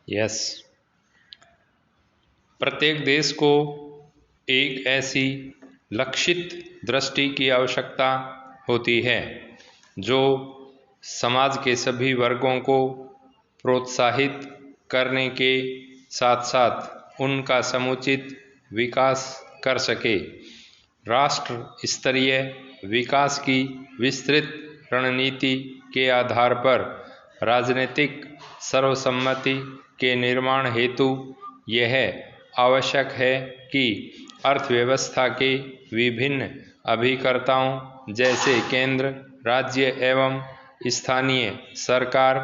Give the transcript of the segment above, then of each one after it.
Yes, प्रत्येक देश को एक ऐसी लक्षित दृष्टि की आवश्यकता होती है जो समाज के सभी वर्गों को प्रोत्साहित करने के साथ साथ उनका समुचित विकास कर सके। राष्ट्र स्तरीय विकास की विस्तृत रणनीति के आधार पर राजनीतिक सर्वसम्मति के निर्माण हेतु यह आवश्यक है कि अर्थव्यवस्था के विभिन्न अभिकर्ताओं जैसे केंद्र, राज्य एवं स्थानीय सरकार,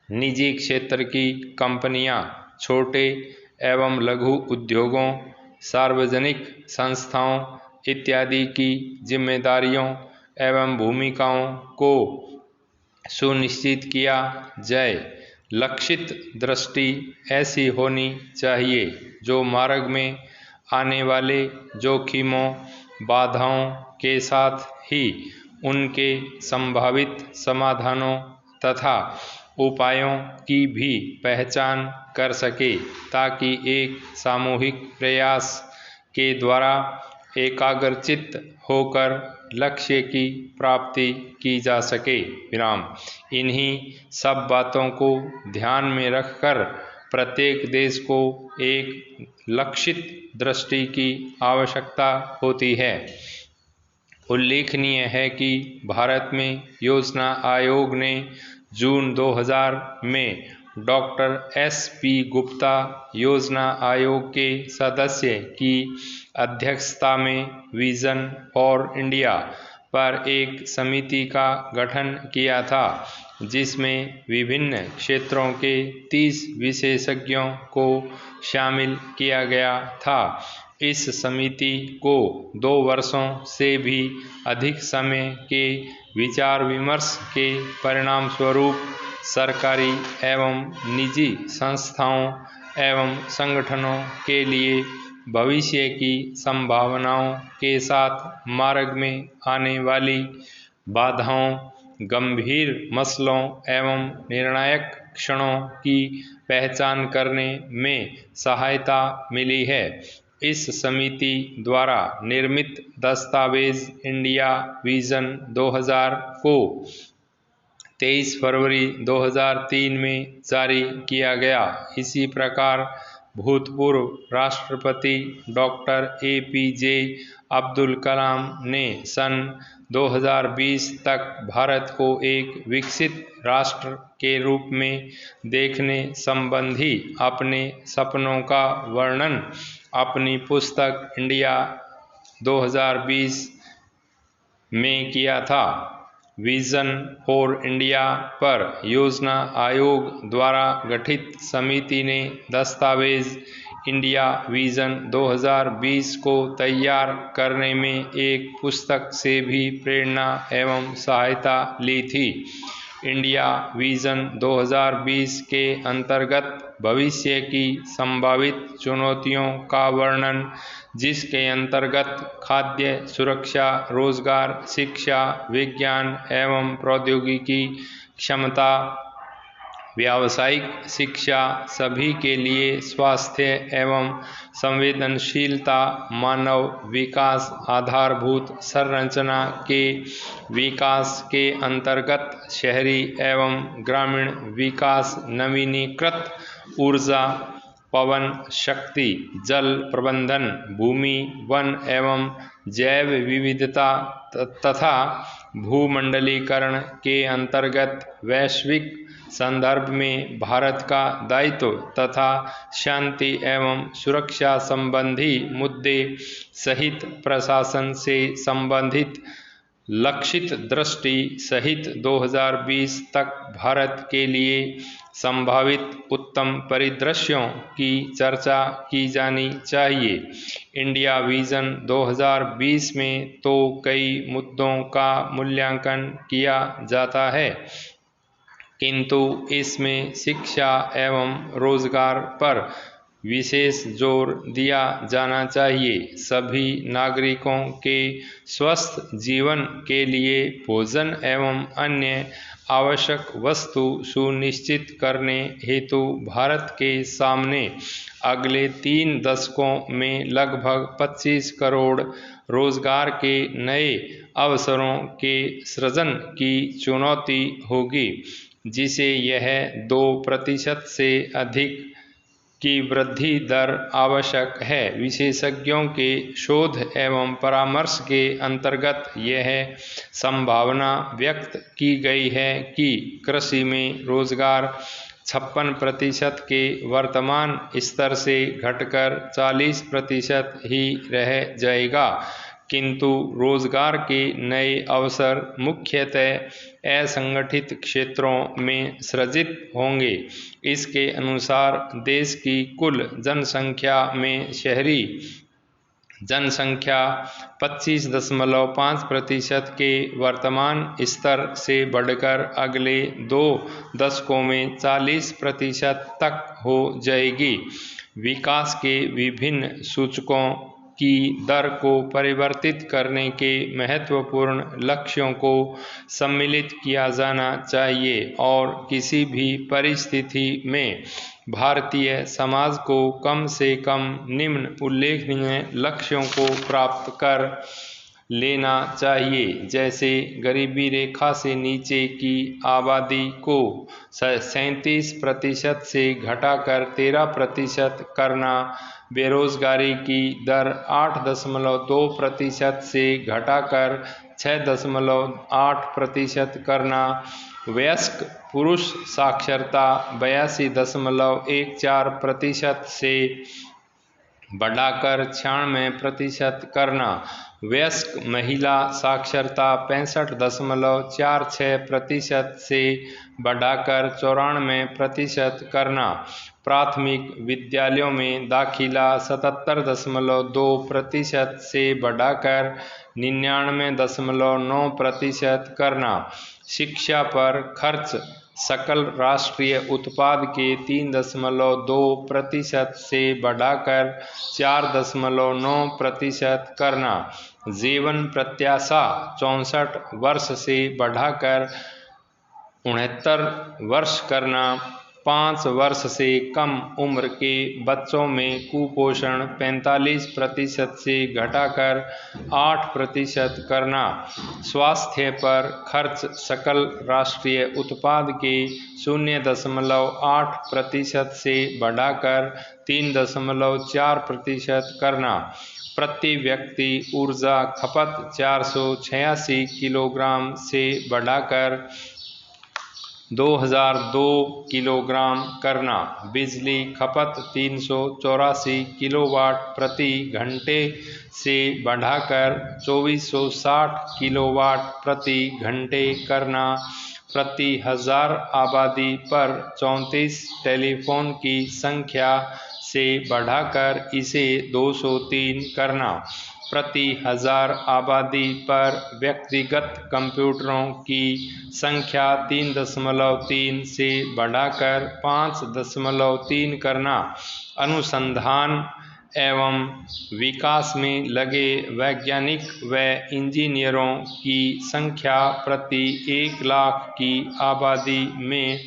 निजी क्षेत्र की कंपनियां, छोटे एवं लघु उद्योगों, सार्वजनिक संस्थाओं इत्यादि की जिम्मेदारियों एवं भूमिकाओं को सुनिश्चित किया जाए। लक्षित दृष्टि ऐसी होनी चाहिए जो मार्ग में आने वाले जोखिमों, बाधाओं के साथ ही उनके संभावित समाधानों तथा उपायों की भी पहचान कर सके, ताकि एक सामूहिक प्रयास के द्वारा एकाग्रचित्त होकर लक्ष्य की प्राप्ति की जा सके। विराम। इन्हीं सब बातों को ध्यान में रखकर प्रत्येक देश को एक लक्षित दृष्टि की आवश्यकता होती है। उल्लेखनीय है कि भारत में योजना आयोग ने जून 2000 में डॉक्टर SP गुप्ता योजना आयोग के सदस्य की अध्यक्षता में विजन फॉर इंडिया पर एक समिति का गठन किया था, जिसमें विभिन्न क्षेत्रों के 30 विशेषज्ञों को शामिल किया गया था। इस समिति को 2 वर्षों से भी अधिक समय के विचार विमर्श के परिणाम स्वरूप सरकारी एवं निजी संस्थाओं एवं संगठनों के लिए भविष्य की संभावनाओं के साथ मार्ग में आने वाली बाधाओं, गंभीर मसलों एवं निर्णायक क्षणों की पहचान करने में सहायता मिली है। इस समिति द्वारा निर्मित दस्तावेज इंडिया विजन 2000 को 23 फरवरी 2003 में जारी किया गया। इसी प्रकार भूतपूर्व राष्ट्रपति डॉक्टर APJ अब्दुल कलाम ने सन 2020 तक भारत को एक विकसित राष्ट्र के रूप में देखने संबंधी अपने सपनों का वर्णन अपनी पुस्तक इंडिया 2020 में किया था। विजन फॉर इंडिया पर योजना आयोग द्वारा गठित समिति ने दस्तावेज इंडिया विजन 2020 को तैयार करने में एक पुस्तक से भी प्रेरणा एवं सहायता ली थी। इंडिया विजन 2020 के अंतर्गत भविष्य की संभावित चुनौतियों का वर्णन, जिसके अंतर्गत खाद्य सुरक्षा, रोजगार, शिक्षा, विज्ञान एवं प्रौद्योगिकी क्षमता, व्यावसायिक शिक्षा, सभी के लिए स्वास्थ्य एवं संवेदनशीलता, मानव विकास, आधारभूत संरचना के विकास के अंतर्गत शहरी एवं ग्रामीण विकास, नवीनीकृत ऊर्जा, पवन शक्ति, जल प्रबंधन, भूमि, वन एवं जैव विविधता तथा भूमंडलीकरण के अंतर्गत वैश्विक संदर्भ में भारत का दायित्व तथा शांति एवं सुरक्षा संबंधी मुद्दे सहित प्रशासन से संबंधित लक्षित दृष्टि सहित 2020 तक भारत के लिए संभावित उत्तम परिदृश्यों की चर्चा की जानी चाहिए। इंडिया विजन 2020 में तो कई मुद्दों का मूल्यांकन किया जाता है, किंतु इसमें शिक्षा एवं रोजगार पर विशेष जोर दिया जाना चाहिए। सभी नागरिकों के स्वस्थ जीवन के लिए भोजन एवं अन्य आवश्यक वस्तु सुनिश्चित करने हेतु भारत के सामने अगले 3 दशकों में लगभग 25 करोड़ रोजगार के नए अवसरों के सृजन की चुनौती होगी, जिसे यह 2% से अधिक की वृद्धि दर आवश्यक है। विशेषज्ञों के शोध एवं परामर्श के अंतर्गत यह संभावना व्यक्त की गई है कि कृषि में रोजगार 56% के वर्तमान स्तर से घटकर 40% ही रह जाएगा, किंतु रोजगार के नए अवसर मुख्यतः असंगठित क्षेत्रों में सृजित होंगे। इसके अनुसार देश की कुल जनसंख्या में शहरी जनसंख्या 25.5% के वर्तमान स्तर से बढ़कर अगले 2 दशकों में 40% तक हो जाएगी। विकास के विभिन्न सूचकों की दर को परिवर्तित करने के महत्वपूर्ण लक्ष्यों को सम्मिलित किया जाना चाहिए और किसी भी परिस्थिति में भारतीय समाज को कम से कम निम्न उल्लेखनीय लक्ष्यों को प्राप्त कर लेना चाहिए, जैसे गरीबी रेखा से नीचे की आबादी को 37% से घटाकर 13% करना, बेरोजगारी की दर 8.2% से घटाकर 6.8% करना, वयस्क पुरुष साक्षरता 82.14% से बढ़ाकर 96% करना, वयस्क महिला साक्षरता 65.46% से बढ़ाकर 94% करना, प्राथमिक विद्यालयों में दाखिला 77.2% से बढ़ाकर 99.9% करना, शिक्षा पर खर्च सकल राष्ट्रीय उत्पाद के 3.2% से बढ़ाकर 4.9% करना, जीवन प्रत्याशा 64 वर्ष से बढ़ाकर 69 वर्ष करना, 5 वर्ष से कम उम्र के बच्चों में कुपोषण 45% से घटाकर 8% करना, स्वास्थ्य पर खर्च सकल राष्ट्रीय उत्पाद के 0.8% से बढ़ाकर 3.4% करना, प्रति व्यक्ति ऊर्जा खपत 486 किलोग्राम से बढ़ाकर 2002 किलोग्राम करना, बिजली खपत 384 किलोवाट प्रति घंटे से बढ़ाकर 2460 किलोवाट प्रति घंटे करना, प्रति हजार आबादी पर 34 टेलीफोन की संख्या से बढ़ाकर इसे 203 करना, प्रति हजार आबादी पर व्यक्तिगत कंप्यूटरों की संख्या 3.3 से बढ़ाकर 5.3 करना, अनुसंधान एवं विकास में लगे वैज्ञानिक व इंजीनियरों की संख्या प्रति 1 लाख की आबादी में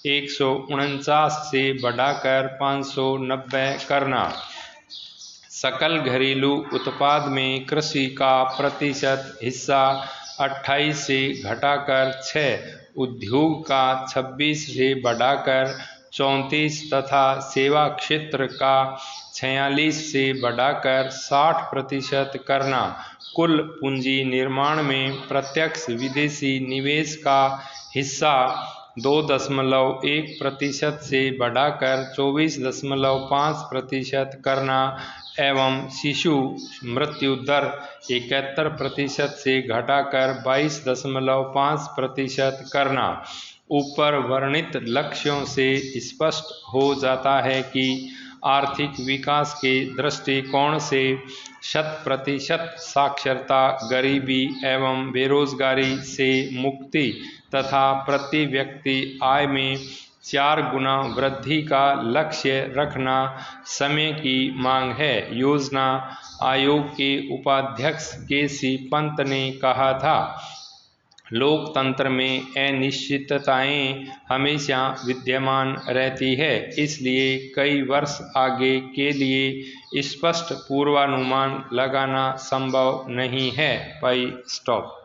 149 से बढ़ाकर 590 करना, सकल घरेलू उत्पाद में कृषि का प्रतिशत हिस्सा 28 से घटाकर 6, उद्योग का 26 से बढ़ाकर 34 तथा सेवा क्षेत्र का 46 से बढ़ाकर 60% करना, कुल पूंजी निर्माण में प्रत्यक्ष विदेशी निवेश का हिस्सा 2.1% से बढ़ाकर 24.5% करना एवं शिशु मृत्यु दर 71% से घटाकर 22.5% करना। ऊपर वर्णित लक्ष्यों से स्पष्ट हो जाता है कि आर्थिक विकास के दृष्टिकोण से 100% साक्षरता, गरीबी एवं बेरोजगारी से मुक्ति तथा प्रति व्यक्ति आय में 4 गुना वृद्धि का लक्ष्य रखना समय की मांग है। योजना आयोग के उपाध्यक्ष के.सी. पंत ने कहा था, लोकतंत्र में अनिश्चितताएं हमेशा विद्यमान रहती है, इसलिए कई वर्ष आगे के लिए स्पष्ट पूर्वानुमान लगाना संभव नहीं है। स्टॉप।